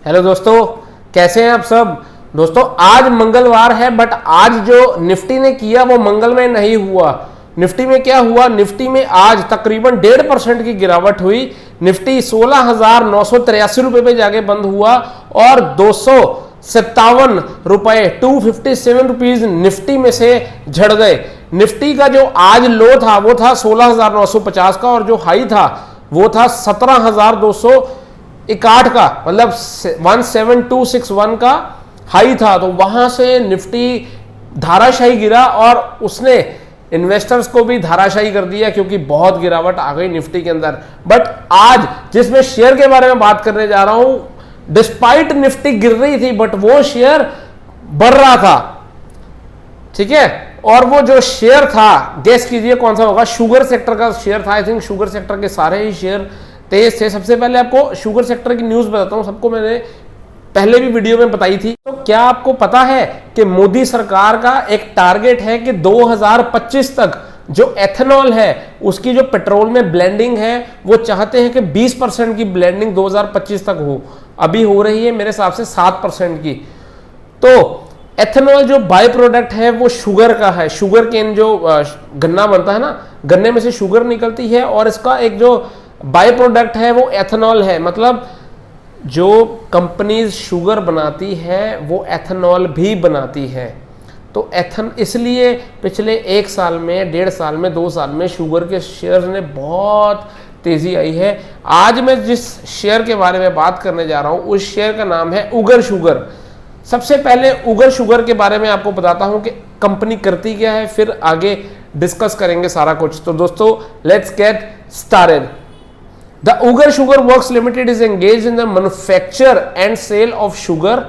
Hello दोस्तों, कैसे हैं आप सब। दोस्तों आज मंगलवार है, बट आज जो निफ्टी ने किया वो मंगलमय नहीं हुआ। निफ्टी में क्या हुआ, निफ्टी में आज तकरीबन 1.5% की गिरावट हुई। निफ्टी 16,983 रुपए पे जाके बंद हुआ और 257 रुपए 257 रुपीज निफ्टी में से झड़ गए। निफ्टी का जो आज लो था वो था 16,950 का और जो हाई था वो था 17,261 का, मतलब 17261 का हाई था। तो वहां से निफ्टी धाराशाही गिरा और उसने इन्वेस्टर्स को भी धाराशाही कर दिया क्योंकि बहुत गिरावट आ गई निफ्टी के अंदर। बट आज जिसमें शेयर के बारे में बात करने जा रहा हूं, डिस्पाइट निफ्टी गिर रही थी बट वो शेयर बढ़ रहा था, ठीक है। और वो जो शेयर था, गेस कीजिए कौन सा होगा, शुगर सेक्टर का शेयर था। आई थिंक शुगर सेक्टर के सारे ही शेयर तेज थे। सबसे पहले आपको शुगर सेक्टर की न्यूज बताता हूं, सबको मैंने पहले भी वीडियो में बताई थी। तो क्या आपको पता है कि मोदी सरकार का एक टारगेट है कि 2025 तक जो एथेनॉल है उसकी जो पेट्रोल में ब्लेंडिंग है वो चाहते हैं कि 20% की ब्लेंडिंग 2025 तक हो। अभी हो रही है मेरे हिसाब से 7% की। तो एथेनॉल जो बाय प्रोडक्ट है वो शुगर का है। शुगर केन जो गन्ना बनता है ना, गन्ने में से शुगर निकलती है और इसका एक जो बाय प्रोडक्ट है वो एथेनॉल है। मतलब जो कंपनीज शुगर बनाती है वो एथेनॉल भी बनाती है। तो इसलिए पिछले 1 साल में, 1.5 साल में, 2 साल में शुगर के शेयर्स ने बहुत तेजी आई है। आज मैं जिस शेयर के बारे में बात करने जा रहा हूं उस शेयर का नाम है उगर शुगर। सबसे पहले उगर शुगर के बारे में आपको बताता हूं कि कंपनी करती क्या है, फिर आगे डिस्कस करेंगे सारा कुछ। तो दोस्तों let's get started. The Ugar Sugar Works Limited is engaged in the manufacture and sale of sugar.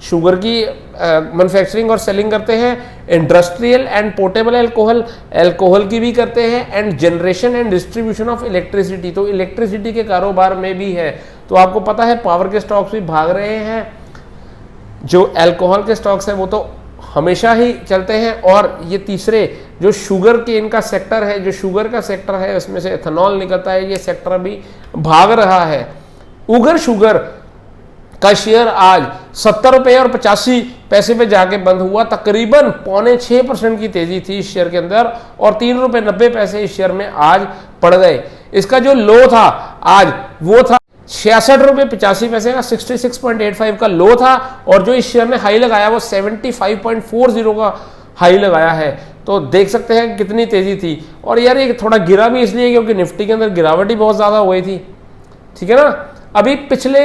Sugar की मैन्युफैक्चरिंग और सेलिंग करते हैं। Industrial and portable alcohol, alcohol की भी करते हैं। And generation and distribution of electricity, तो electricity के कारोबार में भी है। तो आपको पता है पावर के स्टॉक्स भी भाग रहे हैं। जो अल्कोहल के स्टॉक्स है वो तो हमेशा ही चलते हैं। और ये तीसरे जो शुगर के इनका सेक्टर है, जो शुगर का सेक्टर है उसमें से एथेनॉल निकलता है, ये सेक्टर भी भाग रहा है। उगर शुगर का शेयर आज 70 रुपए और 85 पैसे पे जाके बंद हुआ। तकरीबन 5.25% की तेजी थी इस शेयर के अंदर और 3 रुपए 90 पैसे इस शेयर में आज पड़ गए। इसका जो लो था आज वो था 66 रुपए 85 पैसे का, 66.85 का लो था। और जो इस शेयर ने हाई लगाया वो 75.40 का हाई लगाया है। तो देख सकते हैं कितनी तेजी थी। और यार ये थोड़ा गिरा भी इसलिए क्योंकि निफ्टी के अंदर गिरावट ही बहुत ज्यादा हो गई थी, ठीक है ना। अभी पिछले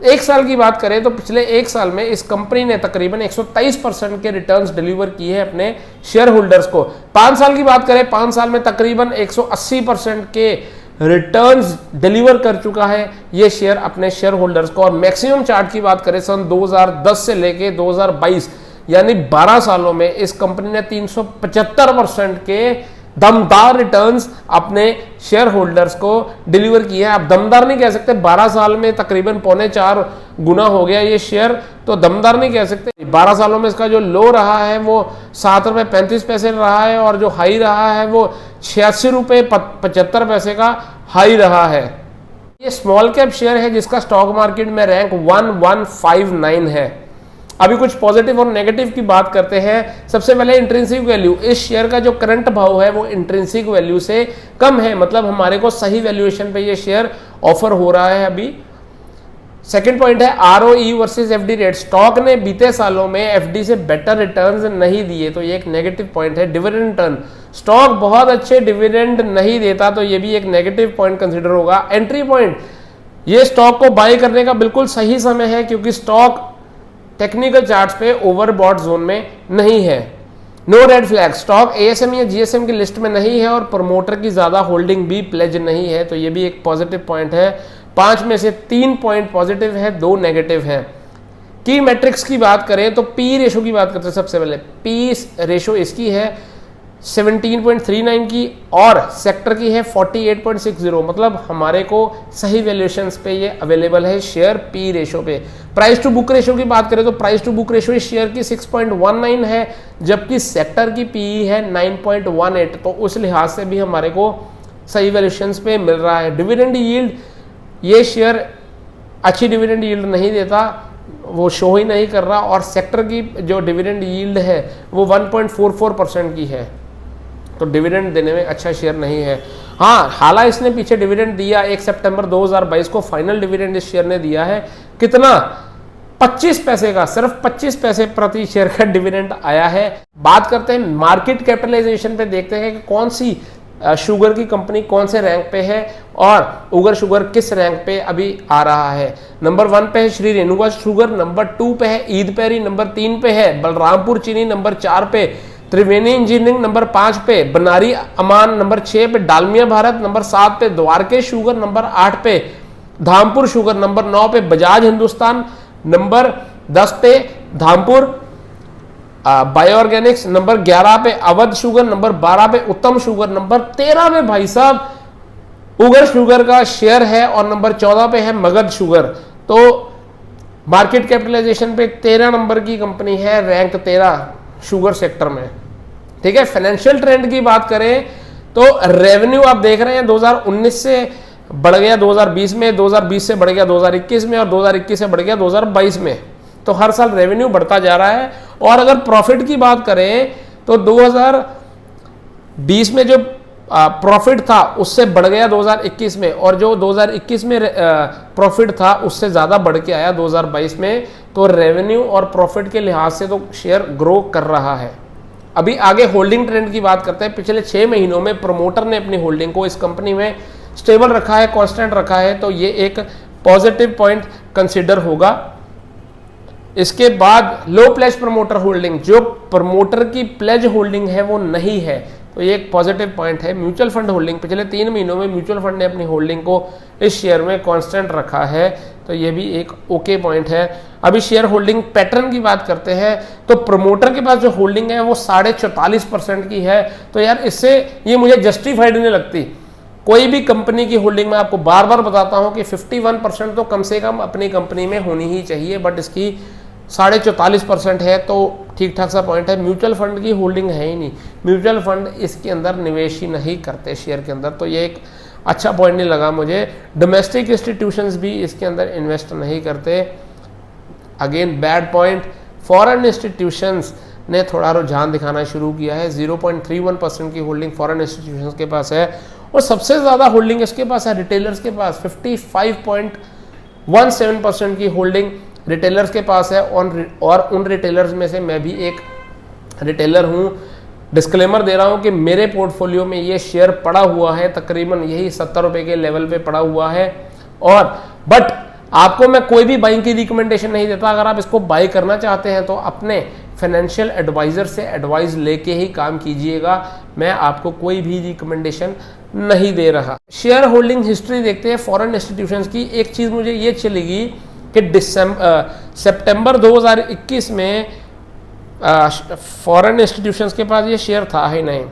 1 साल की बात करें तो पिछले 1 साल में इस कंपनी ने तकरीबन 123% के रिटर्न्स डिलीवर किए हैं अपने शेयर होल्डर्स को। 5 साल की बात करें, 5 साल में तकरीबन 180% के रिटर्न्स डिलीवर कर चुका है ये शेयर अपने शेयर होल्डर्स को। और मैक्सिमम चार्ट की बात करें सन 2010 से लेके 2022 यानी 12 सालों में इस कंपनी ने 375% के दमदार रिटर्न्स अपने शेयर होल्डर्स को डिलीवर किए हैं। आप दमदार नहीं कह सकते, 12 साल में तकरीबन 3.25 गुना हो गया ये शेयर, तो दमदार नहीं कह सकते। 12 सालों में इसका जो लो रहा है वो 7 रुपए 35 पैसे रहा है और जो हाई रहा है वो 86 रुपए 75 पैसे का हाई रहा है। ये स्मॉल कैप शेयर है जिसका स्टॉक मार्केट में रैंक 1159 है। अभी कुछ पॉजिटिव और नेगेटिव की बात करते हैं। सबसे पहले इंट्रिंसिक वैल्यू, इस शेयर का जो करंट भाव है वो इंट्रिंसिक वैल्यू से कम है, मतलब हमारे को सही वैल्यूएशन पे ये शेयर ऑफर हो रहा है अभी। सेकंड पॉइंट है ROE versus FD rate. Stock ने बीते सालों में एफडी से बेटर रिटर्न्स नहीं दिए, तो ये एक नेगेटिव पॉइंट है। डिविडेंड रिटर्न, स्टॉक बहुत अच्छे डिविडेंड नहीं देता, तो ये भी एक नेगेटिव पॉइंट कंसीडर होगा। एंट्री पॉइंट, ये स्टॉक को बाय करने का बिल्कुल सही समय है क्योंकि स्टॉक टेक्निकल चार्ट्स पे ओवरबॉट जोन में नहीं है। No red flag, stock ASM या जीएसएम की लिस्ट में नहीं है और प्रमोटर की ज्यादा होल्डिंग भी प्लेज नहीं है, तो ये भी एक पॉजिटिव पॉइंट है। 5 में से 3 पॉइंट पॉजिटिव है, 2 नेगेटिव है। की मैट्रिक्स की बात करें तो पी रेशो की बात करते हैं। सबसे पहले पी रेशो इसकी है 17.39 की और सेक्टर की है 48.60, मतलब हमारे को सही वैल्यूएशंस पे ये अवेलेबल है शेयर पी रेशो पे। प्राइस टू बुक रेशो की बात करें तो प्राइस टू बुक रेशो इस शेयर की 6.19 है जबकि सेक्टर की पीई है 9.18, तो उस लिहाज से भी हमारे को सही वैल्यूएशंस पे मिल रहा है। डिविडेंड यील्ड, ये शेयर अच्छी डिविडेंड यील्ड नहीं देता, वो शो ही नहीं कर रहा, और सेक्टर की जो डिविडेंड यील्ड है वो 1.44% की है, तो डिविडेंड देने में अच्छा शेयर नहीं है। हाँ, हालांकि इसने पीछे डिविडेंड दिया, 1 सितंबर 2022 को फाइनल डिविडेंड इस शेयर ने दिया है, कितना, 25 पैसे का, सिर्फ 25 पैसे प्रति शेयर का डिविडेंड आया है। बात करते हैं मार्केट कैपिटलाइजेशन पे, देखते हैं कि कौन सी शुगर की कंपनी कौन से रैंक पे है और उगर शुगर किस रैंक पे अभी आ रहा है। नंबर 1 पे है श्री रेणुका शुगर, नंबर 2 पे है ईद पैरी, नंबर 3 पे है बलरामपुर चीनी, नंबर 4 पे त्रिवेणी इंजीनियरिंग, नंबर 5 पे बनारी अमान, नंबर 6 पे डालमिया भारत, नंबर 7 पे द्वारकेश शुगर, नंबर 8 पे धामपुर शुगर, नंबर 9 पे बजाज हिंदुस्तान, नंबर 10 पे धामपुर बायो ऑर्गेनिक्स, नंबर 11 पे अवध शुगर, नंबर 12 पे उत्तम शुगर, नंबर 13 पे भाई साहब उगर शुगर का शेयर है, और नंबर 14 पे है मगध शुगर। तो मार्केट कैपिटलाइजेशन पे 13 नंबर की कंपनी है, रैंक 13 शुगर सेक्टर में। ठीक है, फाइनेंशियल ट्रेंड की बात करें तो रेवेन्यू आप देख रहे हैं 2019 से बढ़ गया 2020 में, 2020 से बढ़ गया 2021 में, और 2021 से बढ़ गया 2022 में। तो हर साल रेवेन्यू बढ़ता जा रहा है। और अगर प्रॉफिट की बात करें तो 2020 में जो प्रॉफिट था उससे बढ़ गया 2021 में, और जो 2021 में प्रॉफिट था उससे ज़्यादा बढ़ के आया 2022 में। तो रेवेन्यू और प्रॉफिट के लिहाज से तो शेयर ग्रो कर रहा है। अभी आगे होल्डिंग ट्रेंड की बात करते हैं। पिछले 6 महीनों में प्रमोटर ने अपनी होल्डिंग को इस कंपनी में स्टेबल रखा है, कांस्टेंट रखा है, तो ये एक पॉजिटिव पॉइंट कंसिडर होगा। इसके बाद लो प्लेज प्रमोटर होल्डिंग, जो प्रमोटर की प्लेज होल्डिंग है वो नहीं है, तो ये एक पॉजिटिव पॉइंट है। म्यूचुअल फंड होल्डिंग, पिछले 3 महीनों में म्यूचुअल फंड ने अपनी होल्डिंग को इस शेयर में कांस्टेंट रखा है, तो ये भी एक ओके पॉइंट है। अभी शेयर होल्डिंग पैटर्न की बात करते हैं तो प्रमोटर के पास जो होल्डिंग है वो 44.5% की है, तो यार इससे ये मुझे जस्टिफाइड नहीं लगती। कोई भी कंपनी की होल्डिंग में आपको बार बार बताता हूं कि 51% तो कम से कम अपनी कंपनी में होनी ही चाहिए, बट इसकी 44.5% है, तो ठीक ठाक सा पॉइंट है। म्यूचुअल फंड की होल्डिंग है ही नहीं, म्यूचुअल फंड इसके अंदर निवेश ही नहीं करते शेयर के अंदर, तो ये एक अच्छा पॉइंट नहीं लगा मुझे। डोमेस्टिक इंस्टीट्यूशंस भी इसके अंदर इन्वेस्ट नहीं करते, again bad point. Foreign institutions ने थोड़ा रुझान दिखाना शुरू किया है, 0.31% की होल्डिंग फॉरेन इंस्टीट्यूशंस के पास है, और सबसे ज़्यादा होल्डिंग इसके पास है रिटेलर्स के पास, 55.17% की होल्डिंग रिटेलर्स के पास है। और उन रिटेलर्स में से मैं भी एक रिटेलर हूं। डिस्क्लेमर दे रहा हूं कि मेरे पोर्टफोलियो में ये शेयर पड़ा हुआ है, तकरीबन यही 70 रुपए के लेवल पे पड़ा हुआ है, और बट आपको मैं कोई भी बाइंग की रिकमेंडेशन नहीं देता। अगर आप इसको बाई करना चाहते हैं तो अपने फाइनेंशियल एडवाइजर से एडवाइस लेके ही काम कीजिएगा, मैं आपको कोई भी रिकमेंडेशन नहीं दे रहा। शेयर होल्डिंग हिस्ट्री देखते हैं फॉरेन इंस्टीट्यूशंस की। एक चीज मुझे ये चलेगी कि सितंबर 2021 में फॉरेन इंस्टीट्यूशंस के पास ये शेयर था ही नहीं।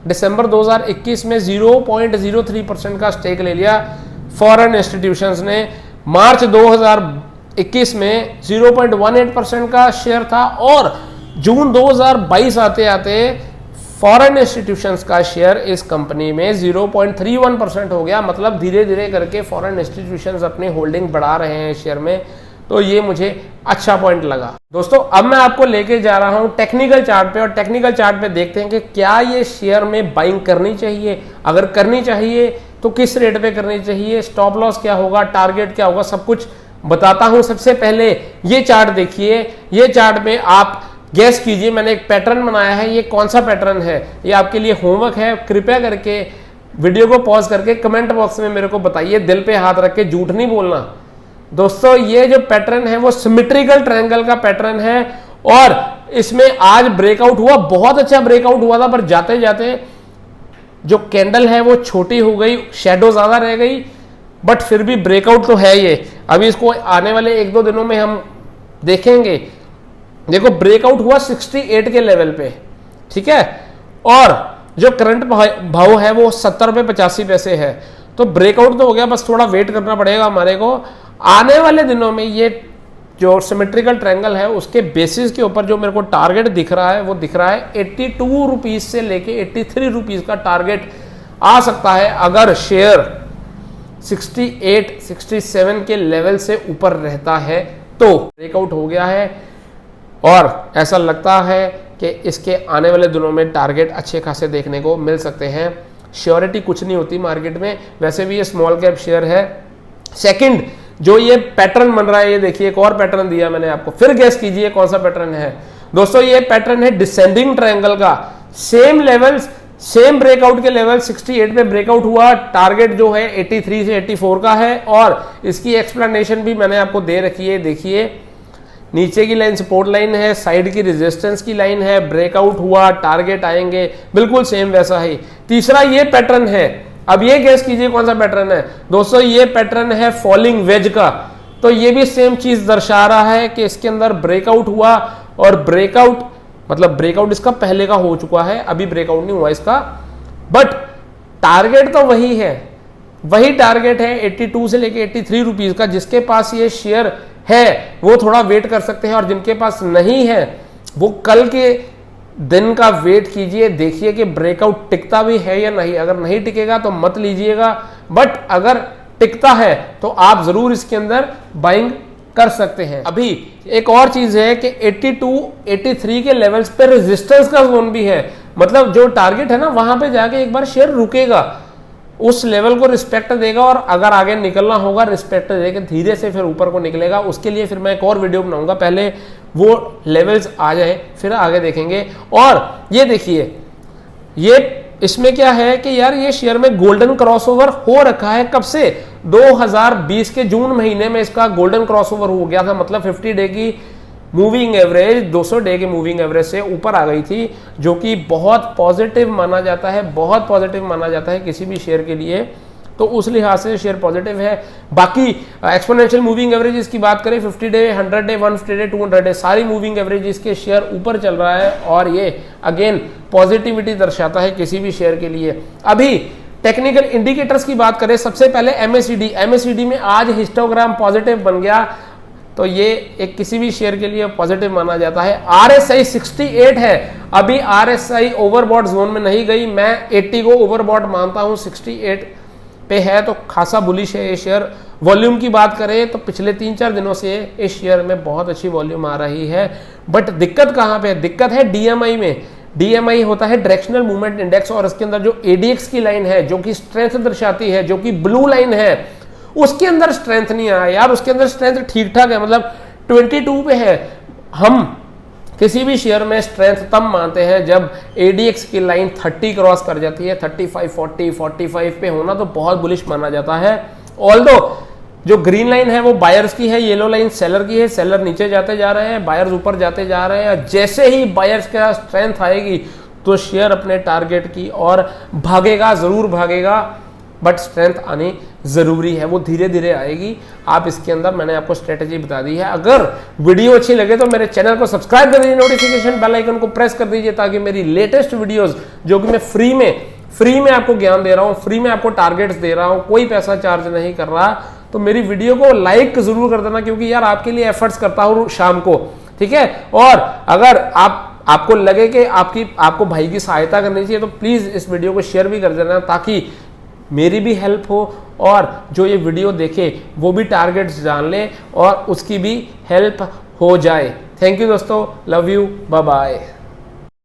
दिसंबर 2021 में 0.03% का स्टेक ले लिया फॉरेन इंस्टीट्यूशंस ने। मार्च 2021 में 0.18% का शेयर था, और जून 2022 आते आते फॉरेन इंस्टीट्यूशंस का शेयर इस कंपनी में 0.31% हो गया। मतलब धीरे धीरे करके फॉरेन इंस्टीट्यूशंस अपनी होल्डिंग बढ़ा रहे हैं शेयर में, तो ये मुझे अच्छा पॉइंट लगा। दोस्तों अब मैं आपको लेके जा रहा हूं टेक्निकल चार्ट पे, और टेक्निकल चार्ट पे देखते हैं कि क्या ये शेयर में बाइंग करनी चाहिए, अगर करनी चाहिए तो किस रेट पे करनी चाहिए, स्टॉप लॉस क्या होगा, टारगेट क्या होगा, सब कुछ बताता हूं। सबसे पहले ये चार्ट देखिए, ये चार्ट में आप गैस कीजिए, मैंने एक पैटर्न बनाया है, ये कौन सा पैटर्न है, ये आपके लिए होमवर्क है। कृपया करके वीडियो को पॉज करके कमेंट बॉक्स में मेरे को बताइए, दिल पे हाथ रख के झूठ नहीं बोलना। दोस्तों ये जो पैटर्न है वो सिमेट्रिकल ट्रायंगल का पैटर्न है, और इसमें आज ब्रेकआउट हुआ, बहुत अच्छा ब्रेकआउट हुआ था, पर जाते जाते जो कैंडल है वो छोटी हो गई, शैडो ज्यादा रह गई, बट फिर भी ब्रेकआउट तो है ये। अभी इसको आने वाले 1-2 दिनों में हम देखेंगे। देखो ब्रेकआउट हुआ 68 के लेवल पे, ठीक है, और जो करंट भाव है वो 70 रुपये 85 पैसे है, तो ब्रेकआउट तो हो गया, बस थोड़ा वेट करना पड़ेगा हमारे को। आने वाले दिनों में ये जो सिमेट्रिकल ट्रायंगल है उसके बेसिस के ऊपर जो मेरे को टारगेट दिख रहा है वो दिख रहा है 82 रुपीज से लेके 83 रुपीज का टारगेट आ सकता है, अगर शेयर 68 67 के लेवल से ऊपर रहता है तो ब्रेकआउट हो गया है और ऐसा लगता है कि इसके आने वाले दिनों में टारगेट अच्छे खासे देखने को मिल सकते हैं। श्योरिटी कुछ नहीं होती मार्केट में, वैसे भी ये स्मॉल कैप शेयर है। सेकंड, जो ये पैटर्न बन रहा है, ये देखिए एक और पैटर्न दिया मैंने आपको, फिर गेस कीजिए कौन सा पैटर्न है दोस्तों। ये पैटर्न है डिसेंडिंग ट्रायंगल का। सेम लेवल्स, सेम ब्रेकआउट के लेवल 68 पे ब्रेकआउट हुआ, टारगेट जो है 83 से 84 का है और इसकी एक्सप्लेनेशन भी मैंने आपको दे रखी है। देखिए नीचे की लाइन सपोर्ट लाइन है, साइड की रेजिस्टेंस की लाइन है, ब्रेकआउट हुआ, टारगेट आएंगे, बिल्कुल सेम वैसा ही। तीसरा ये पैटर्न है, अब ये गेस कीजिए कौन सा पैटर्न है दोस्तों। ये पैटर्न है फॉलिंग वेज का। तो ये भी सेम चीज दर्शा रहा है कि इसके अंदर ब्रेकआउट हुआ और ब्रेकआउट मतलब ब्रेकआउट इसका पहले का हो चुका है, अभी ब्रेकआउट नहीं हुआ इसका, बट टारगेट तो वही है, वही टारगेट है 82 से लेके 83 रुपीज का। जिसके पास ये शेयर है वो थोड़ा वेट कर सकते हैं और जिनके पास नहीं है वो कल के दिन का वेट कीजिए, देखिए कि ब्रेकआउट टिकता भी है या नहीं। अगर नहीं टिकेगा तो मत लीजिएगा, बट अगर टिकता है तो आप जरूर इसके अंदर बाइंग कर सकते हैं। अभी एक और चीज है कि 82 83 के लेवल्स पे रेजिस्टेंस का जोन भी है, मतलब जो टारगेट है ना वहां पे जाके एक बार शेयर रुकेगा, उस लेवल को रिस्पेक्ट देगा और अगर आगे निकलना होगा रिस्पेक्ट देके धीरे से फिर ऊपर को निकलेगा। उसके लिए फिर मैं एक और वीडियो बनाऊंगा, पहले वो लेवल्स आ जाए फिर आगे देखेंगे। और ये देखिए, ये इसमें क्या है कि यार ये शेयर में गोल्डन क्रॉसओवर हो रखा है। कब से? 2020 के जून महीने में इसका गोल्डन क्रॉसओवर हो गया था, मतलब 50 डे की मूविंग एवरेज 200 डे के मूविंग एवरेज से ऊपर आ गई थी, जो कि बहुत पॉजिटिव माना जाता है, बहुत पॉजिटिव माना जाता है किसी भी शेयर के लिए। तो उस लिहाज से शेयर पॉजिटिव है। बाकी एक्सपोनेंशियल मूविंग एवरेज की बात करें 50 डे 100 डे 150 डे 200 डे सारी मूविंग एवरेज के शेयर ऊपर चल रहा है और ये अगेन पॉजिटिविटी दर्शाता है किसी भी शेयर के लिए। अभी टेक्निकल इंडिकेटर्स की बात करें, सबसे पहले एमएससीडी में आज हिस्टोग्राम पॉजिटिव बन गया, तो ये एक किसी भी शेयर के लिए पॉजिटिव माना जाता है। आरएसआई 68 है, अभी आरएसआई ओवरबॉट जोन में नहीं गई, मैं 80 को ओवरबॉट मानता हूं, 68 पे है तो खासा बुलिश है ये शेयर। वॉल्यूम की बात करें तो पिछले 3-4 दिनों से इस शेयर में बहुत अच्छी वॉल्यूम आ रही है, बट दिक्कत कहां पे है? दिक्कत है डीएमआई में। डीएमआई होता है डायरेक्शनल मूवमेंट इंडेक्स और इसके अंदर जो एडीएक्स की लाइन है जो कि स्ट्रेंथ दर्शाती है, जो कि ब्लू लाइन है, उसके अंदर स्ट्रेंथ नहीं आया यार। उसके अंदर स्ट्रेंथ ठीक ठाक है, मतलब 22 पे है। हम किसी भी शेयर में स्ट्रेंथ तब मानते हैं जब एडीएक्स की लाइन 30 क्रॉस कर जाती है, 35 40 45 पे होना तो बहुत बुलिश माना जाता है। ऑल्दो जो ग्रीन लाइन है वो बायर्स की है, येलो लाइन सेलर की है, सेलर नीचे जाते जा रहे हैं, बायर्स ऊपर जाते जा रहे हैं। जैसे ही बायर्स का स्ट्रेंथ आएगी तो शेयर अपने टारगेट की और भागेगा, जरूर भागेगा, बट स्ट्रेंथ आनी जरूरी है, वो धीरे धीरे आएगी। आप इसके अंदर मैंने आपको स्ट्रेटेजी बता दी है। अगर वीडियो अच्छी लगे तो मेरे चैनल को सब्सक्राइब कर दीजिए, नोटिफिकेशन बेल आइकन को प्रेस कर दीजिए, ताकि मेरी लेटेस्ट वीडियोस जो कि मैं फ्री में आपको ज्ञान दे रहा हूं, फ्री में आपको टारगेट्स दे रहा हूं, कोई पैसा चार्ज नहीं कर रहा, तो मेरी वीडियो को लाइक जरूर कर देना, क्योंकि यार आपके लिए एफर्ट्स करता हूं शाम को, ठीक है। और अगर आपको लगे कि आपको भाई की सहायता करनी चाहिए तो प्लीज इस वीडियो को शेयर भी कर देना, ताकि मेरी भी हेल्प हो और जो ये वीडियो देखे वो भी टारगेट्स जान ले और उसकी भी हेल्प हो जाए। थैंक यू दोस्तों, लव यू, बाय बाय।